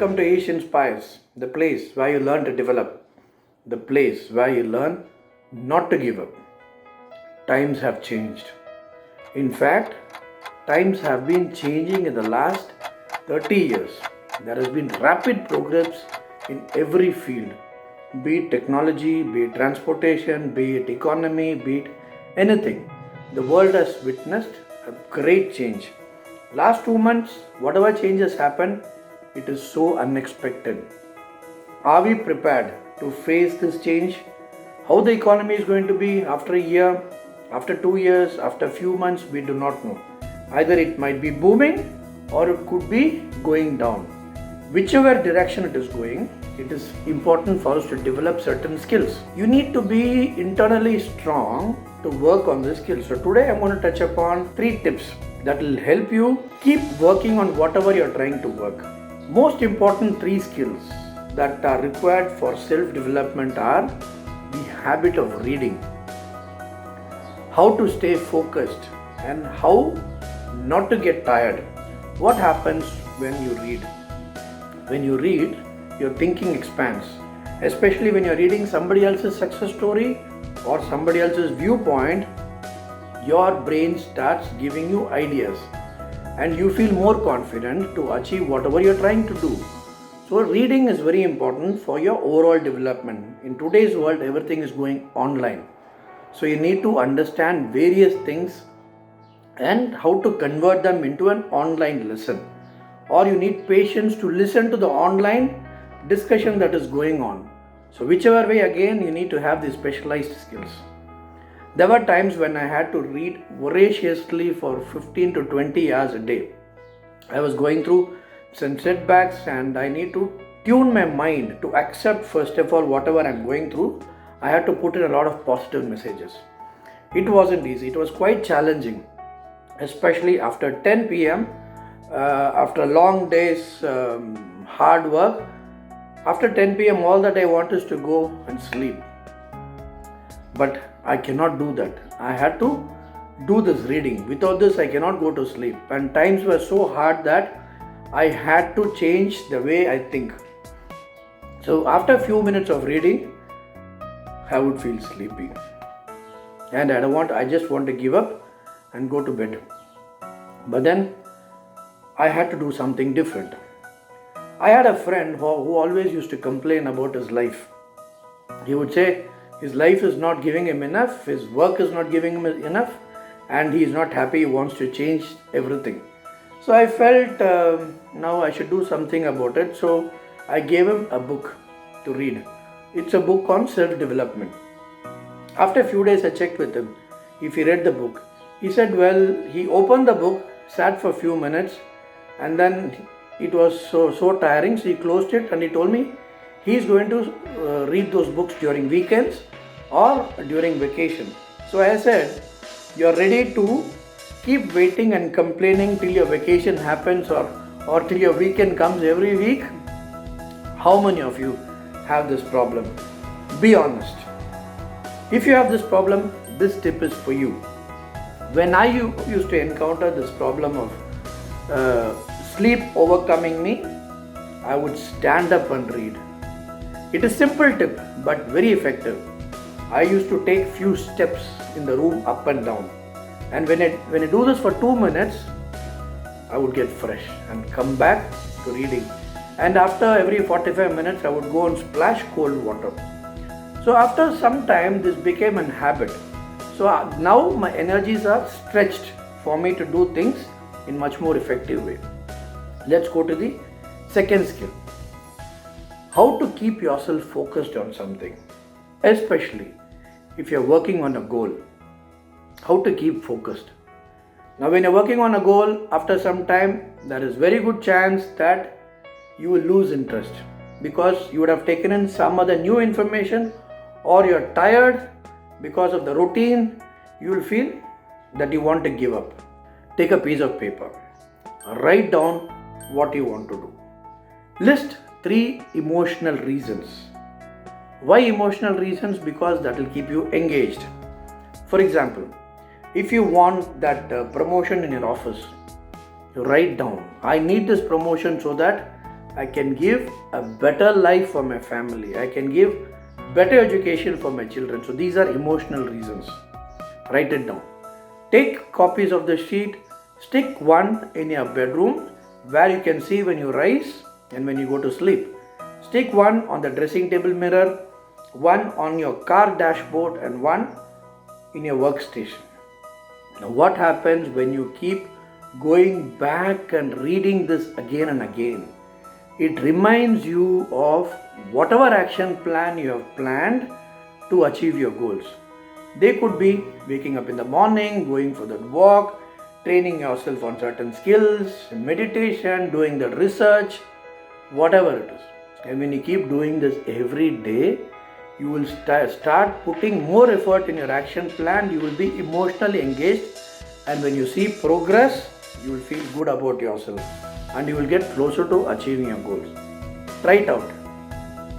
welcome to Asian Spires, the place where you learn to develop, the place where you learn not to give up. Times have changed. In fact, times have been changing in the last 30 years. There has been rapid progress in every field, be it technology, be it transportation, be it economy, be it anything. The world has witnessed a great change. Last 2 months, whatever changes happened, it is so unexpected. Are we prepared to face this change? How the economy is going to be after a year, after 2 years, after a few months, we do not know. Either it might be booming or it could be going down. Whichever direction it is going, it is important for us to develop certain skills. You need to be internally strong to work on the skills. So today I'm going to touch upon 3 tips that will help you keep working on whatever you're trying to work. Most important 3 skills that are required for self-development are the habit of reading, how to stay focused, and how not to get tired. What happens when you read? When you read, your thinking expands, especially when you're reading somebody else's success story or somebody else's viewpoint. Your brain starts giving you ideas and you feel more confident to achieve whatever you're trying to do. So reading is very important for your overall development. In today's world, everything is going online. So you need to understand various things and how to convert them into an online lesson. Or you need patience to listen to the online discussion that is going on. So whichever way, again, you need to have these specialized skills. There were times when I had to read voraciously for 15 to 20 hours a day. I was going through some setbacks and I need to tune my mind to accept, first of all, whatever I'm going through. I had to put in a lot of positive messages. It wasn't easy. It was quite challenging, especially after 10 p.m. After a long day's hard work. After 10 p.m. all that I want is to go and sleep. But I cannot do that. I had to do this reading. Without this, I cannot go to sleep. And times were so hard that I had to change the way I think. So after a few minutes of reading, I would feel sleepy. And I just want to give up and go to bed. But then I had to do something different. I had a friend who always used to complain about his life. He would say his life is not giving him enough, his work is not giving him enough, and he is not happy, he wants to change everything. So I felt now I should do something about it. So I gave him a book to read. It's a book on self-development. After a few days I checked with him if he read the book. He said, well, he opened the book, sat for a few minutes, and then it was so tiring, so he closed it and he told me he's going to read those books during weekends or during vacation. So I said, you're ready to keep waiting and complaining till your vacation happens or till your weekend comes every week? How many of you have this problem? Be honest. If you have this problem, this tip is for you. When I used to encounter this problem of sleep overcoming me, I would stand up and read. It is a simple tip but very effective. I used to take few steps in the room up and down. And when I do this for 2 minutes, I would get fresh and come back to reading. And after every 45 minutes, I would go and splash cold water. So after some time, this became a habit. So now my energies are stretched for me to do things in much more effective way. Let's go to the second skill. How to keep yourself focused on something, especially if you're working on a goal. How to keep focused. Now when you're working on a goal, after some time, there is very good chance that you will lose interest because you would have taken in some other new information, or you're tired because of the routine. You will feel that you want to give up. Take a piece of paper, write down what you want to do. List 3 emotional reasons. Why emotional reasons? Because that will keep you engaged. For example, if you want that promotion in your office, you write down, I need this promotion so that I can give a better life for my family. I can give better education for my children. So these are emotional reasons. Write it down. Take copies of the sheet, stick one in your bedroom where you can see when you rise and when you go to sleep. Stick one on the dressing table mirror, one on your car dashboard, and one in your workstation. Now, what happens when you keep going back and reading this again and again? It reminds you of whatever action plan you have planned to achieve your goals. They could be waking up in the morning, going for that walk, training yourself on certain skills, meditation, doing the research, whatever it is. And when you keep doing this every day, you will start putting more effort in your action plan. You will be emotionally engaged, and when you see progress, you will feel good about yourself and you will get closer to achieving your goals. Try it out.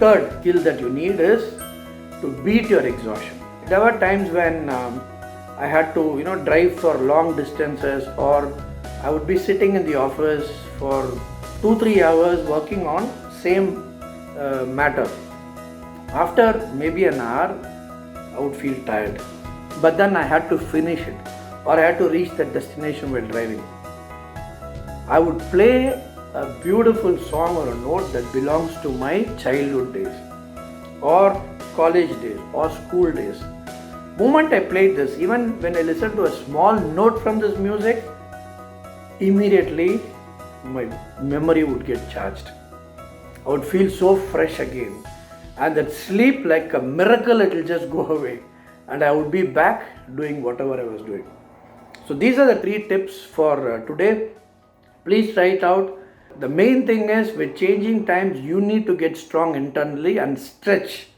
Third skill that you need is to beat your exhaustion. There were times when I had to drive for long distances, or I would be sitting in the office for 2-3 hours working on same matter. After maybe an hour, I would feel tired. But then I had to finish it, or I had to reach that destination while driving. I would play a beautiful song or a note that belongs to my childhood days, or college days, or school days. Moment I played this, even when I listened to a small note from this music, immediately my memory would get charged. I would feel so fresh again. And that sleep, like a miracle, it will just go away. And I would be back doing whatever I was doing. So these are the 3 tips for today. Please try it out. The main thing is, with changing times, you need to get strong internally and stretch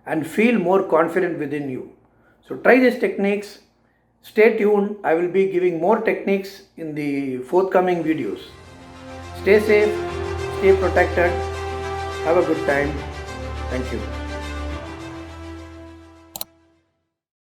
and feel more confident within you. So try these techniques. Stay tuned. I will be giving more techniques in the forthcoming videos. Stay safe, stay protected. Have a good time. Thank you.